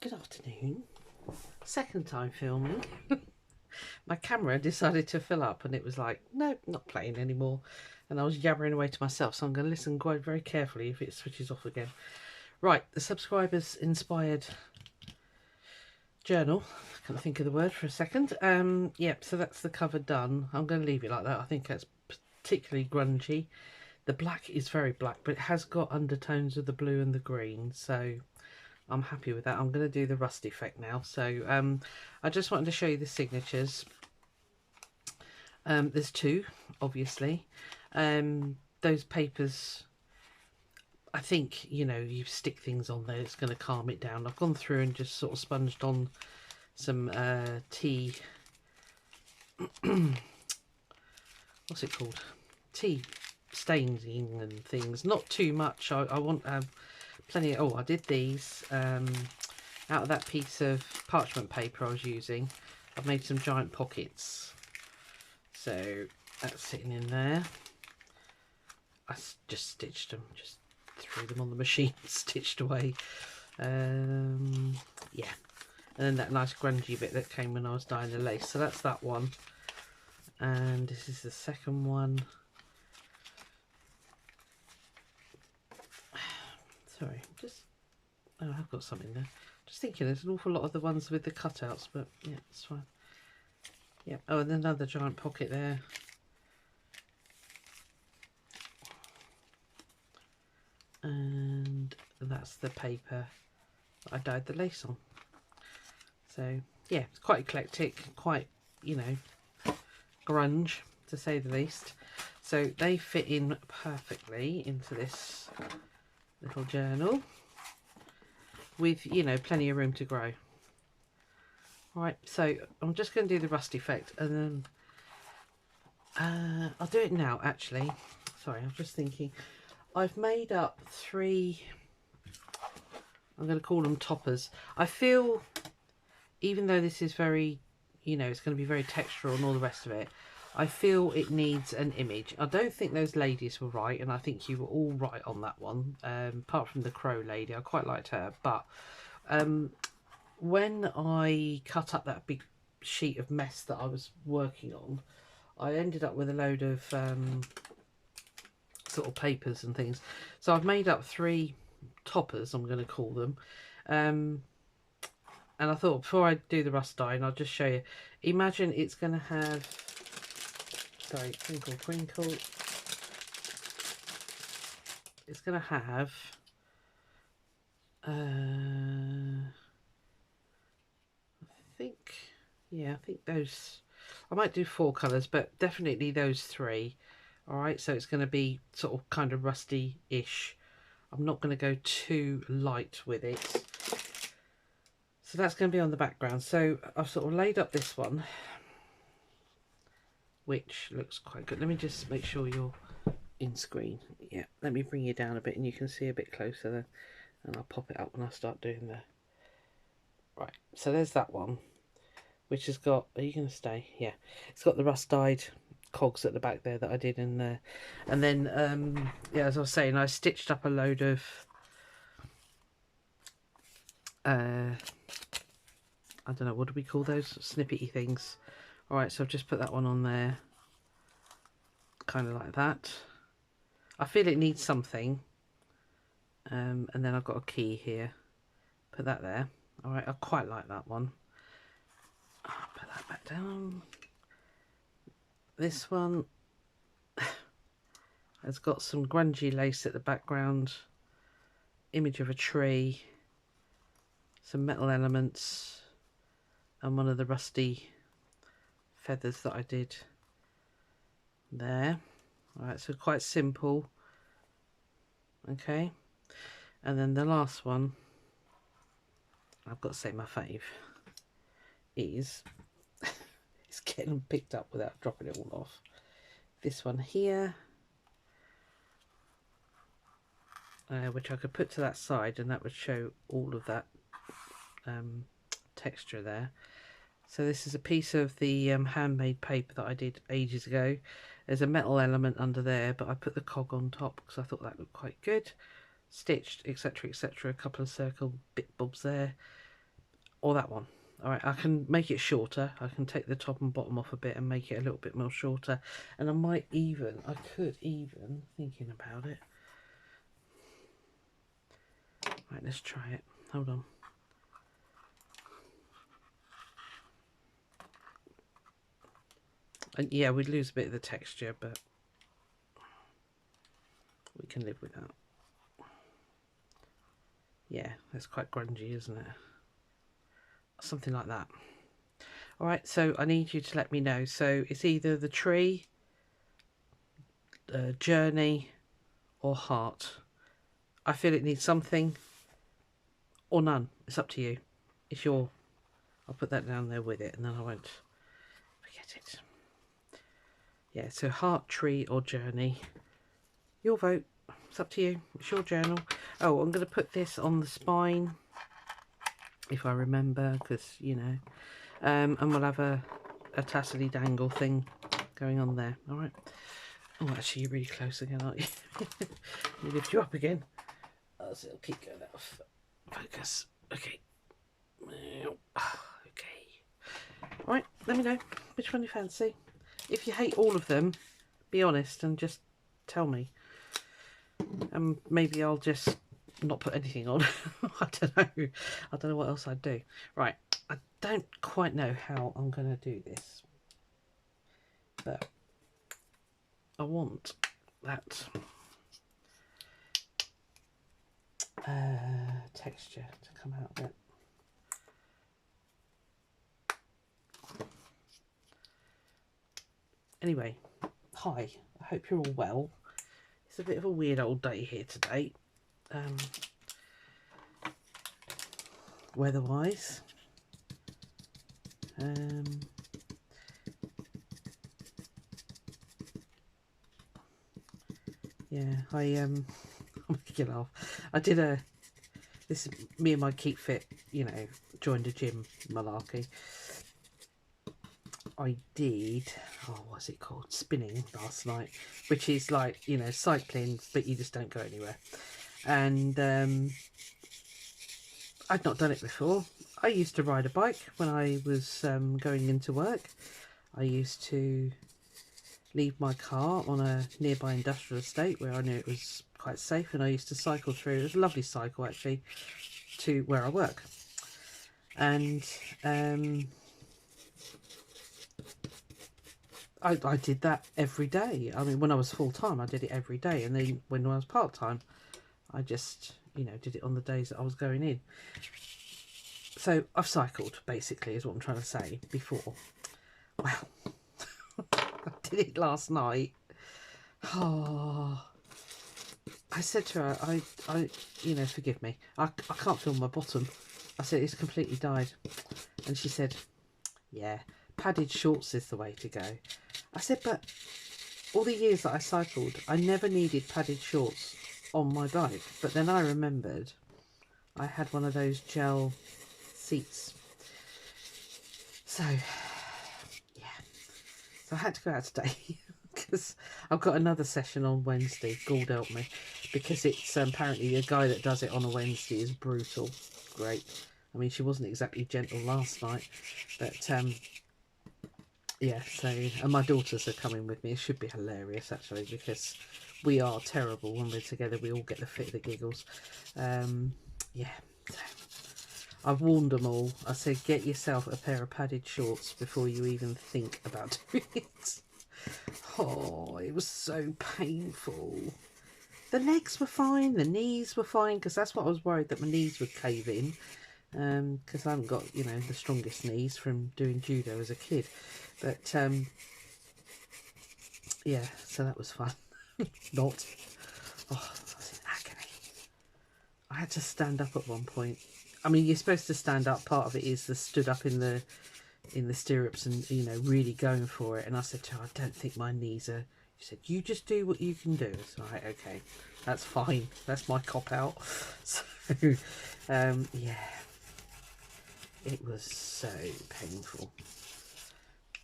Good afternoon. Second time filming. My camera decided to fill up and it was like, nope, not playing anymore. And I was yabbering away to myself, so I'm going to listen quite very carefully if it switches off again. Right, the subscribers inspired journal. I can't think of the word for a second. Yep, so that's the cover done. I'm going to leave it like that. I think that's particularly grungy. The black is very black, but it has got undertones of the blue and the green, so I'm happy with that. I'm going to do the rust effect now. So I just wanted to show you the signatures. There's two, obviously. Those papers, I think, you know, you stick things on there, it's going to calm it down. I've gone through and just sort of sponged on some tea. What's it called? Tea staining and things. Not too much. I want to have plenty of, I did these out of that piece of parchment paper I was using. I've made some giant pockets, so that's sitting in there. I just stitched them, just threw them on the machine, stitched away. Yeah, and then that nice grungy bit that came when I was dyeing the lace. So that's that one, and this is the second one. Sorry, I've got something there. Just thinking there's an awful lot of the ones with the cutouts, but yeah, it's fine. Yeah. Oh, and another giant pocket there. And that's the paper that I dyed the lace on. So yeah, it's quite eclectic, quite, you know, grunge to say the least. So they fit in perfectly into this little journal with, you know, plenty of room to grow. Right, so I'm just going to do the rust effect, and then I'll do it now actually. Sorry, I'm just thinking. I've made up 3, I'm going to call them toppers. I feel, even though this is very, you know, it's going to be very textural and all the rest of it, I feel it needs an image. I don't think those ladies were right, and I think you were all right on that one, apart from the crow lady. I quite liked her, but when I cut up that big sheet of mess that I was working on, I ended up with a load of sort of papers and things. So I've made up 3 toppers, I'm going to call them. And I thought before I do the rust dyeing, I'll just show you. Imagine it's going to have, sorry, twinkle twinkle. It's going to have I think those, I might do 4 colours, but definitely those 3. All right, so it's going to be sort of kind of rusty-ish. I'm not going to go too light with it. So that's going to be on the background. So I've sort of laid up this one, which looks quite good. Let me just make sure you're in screen. Yeah, let me bring you down a bit and you can see a bit closer then. And I'll pop it up when I start doing the... Right, so there's that one, which has got... Are you going to stay? Yeah. It's got the rust dyed cogs at the back there that I did in there. And then, yeah, as I was saying, I stitched up a load of... I don't know, what do we call those? Snippety things. Alright, so I've just put that one on there. Kind of like that. I feel it needs something. And then I've got a key here. Put that there. Alright, I quite like that one. I'll put that back down. This one has got some grungy lace at the background. Image of a tree. Some metal elements. And one of the rusty feathers that I did there. Alright, so quite simple. Okay. And then the last one, I've got to say my fave, is, it's getting them picked up without dropping it all off. This one here, which I could put to that side and that would show all of that texture there. So this is a piece of the handmade paper that I did ages ago. There's a metal element under there, but I put the cog on top because I thought that looked quite good. Stitched, etc, etc, a couple of circle bit bobs there. or that one. All right, I can make it shorter. I can take the top and bottom off a bit and make it a little bit more shorter. And I could even, thinking about it. Right, let's try it. Hold on. And yeah, we'd lose a bit of the texture, but we can live with that. Yeah, that's quite grungy, isn't it? Something like that. All right, so I need you to let me know. So it's either the tree, journey, or heart. I feel it needs something or none. It's up to you. It's your... I'll put that down there with it, and then I won't forget it. Yeah, so heart, tree, or journey. Your vote. It's up to you. It's your journal. Oh, I'm going to put this on the spine, if I remember, because, you know. And we'll have a tassely dangle thing going on there. All right. Oh, actually, you're really close again, aren't you? Let me lift you up again. Oh, so it'll keep going out of focus. Okay. Okay. All right. Let me know which one you fancy. If you hate all of them, be honest and just tell me. And maybe I'll just not put anything on. I don't know. I don't know what else I'd do. Right. I don't quite know how I'm going to do this. But I want that texture to come out of it. Anyway, hi. I hope you're all well. It's a bit of a weird old day here today. Weather-wise. Yeah, I'll make you laugh. I did this is me and my Keep Fit, you know, joined a gym malarkey. I did, what's it called? Spinning last night, which is like, you know, cycling, but you just don't go anywhere. And I'd not done it before. I used to ride a bike when I was going into work. I used to leave my car on a nearby industrial estate where I knew it was quite safe, and I used to cycle through. It was a lovely cycle actually to where I work. And I did that every day. I mean, when I was full-time, I did it every day. And then when I was part-time, I just, you know, did it on the days that I was going in. So I've cycled, basically, is what I'm trying to say before. Well, I did it last night. Oh, I said to her, I you know, forgive me. I can't feel my bottom. I said, it's completely died. And she said, yeah, padded shorts is the way to go. I said, but all the years that I cycled, I never needed padded shorts on my bike. But then I remembered I had one of those gel seats. So, yeah. So I had to go out today because I've got another session on Wednesday. God help me. Because it's apparently the guy that does it on a Wednesday is brutal. Great. I mean, she wasn't exactly gentle last night. But, yeah, so, and my daughters are coming with me. It should be hilarious, actually, because we are terrible when we're together. We all get the fit of the giggles. Yeah, so I've warned them all. I said, get yourself a pair of padded shorts before you even think about doing it. Oh, it was so painful. The legs were fine, the knees were fine, because that's what I was worried, that my knees would cave in. Because I haven't got, you know, the strongest knees from doing judo as a kid. But, yeah, so that was fun. Not. Oh, I was in agony. I had to stand up at one point. I mean, you're supposed to stand up. Part of it is the stood up in the stirrups and, you know, really going for it. And I said to her, I don't think my knees are... She said, you just do what you can do. It's right, okay, that's fine. That's my cop-out. So, yeah. It was so painful.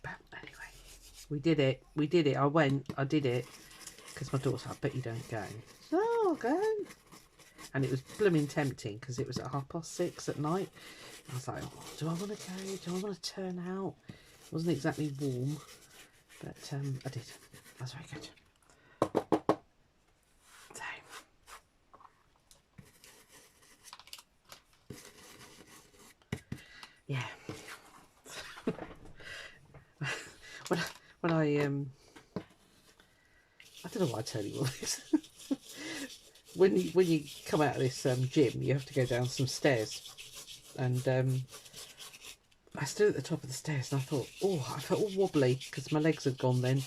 But anyway, we did it. We did it. I did it. Because my daughter said, I bet you don't go. Oh, I'll go. And it was blooming tempting because it was at 6:30 at night. I was like, do I want to go? Do I want to turn out? It wasn't exactly warm, but I did. That was very good. So, yeah. when I don't know why I tell you all this. when you come out of this gym, you have to go down some stairs, and I stood at the top of the stairs and I thought, oh, I felt all wobbly because my legs had gone then,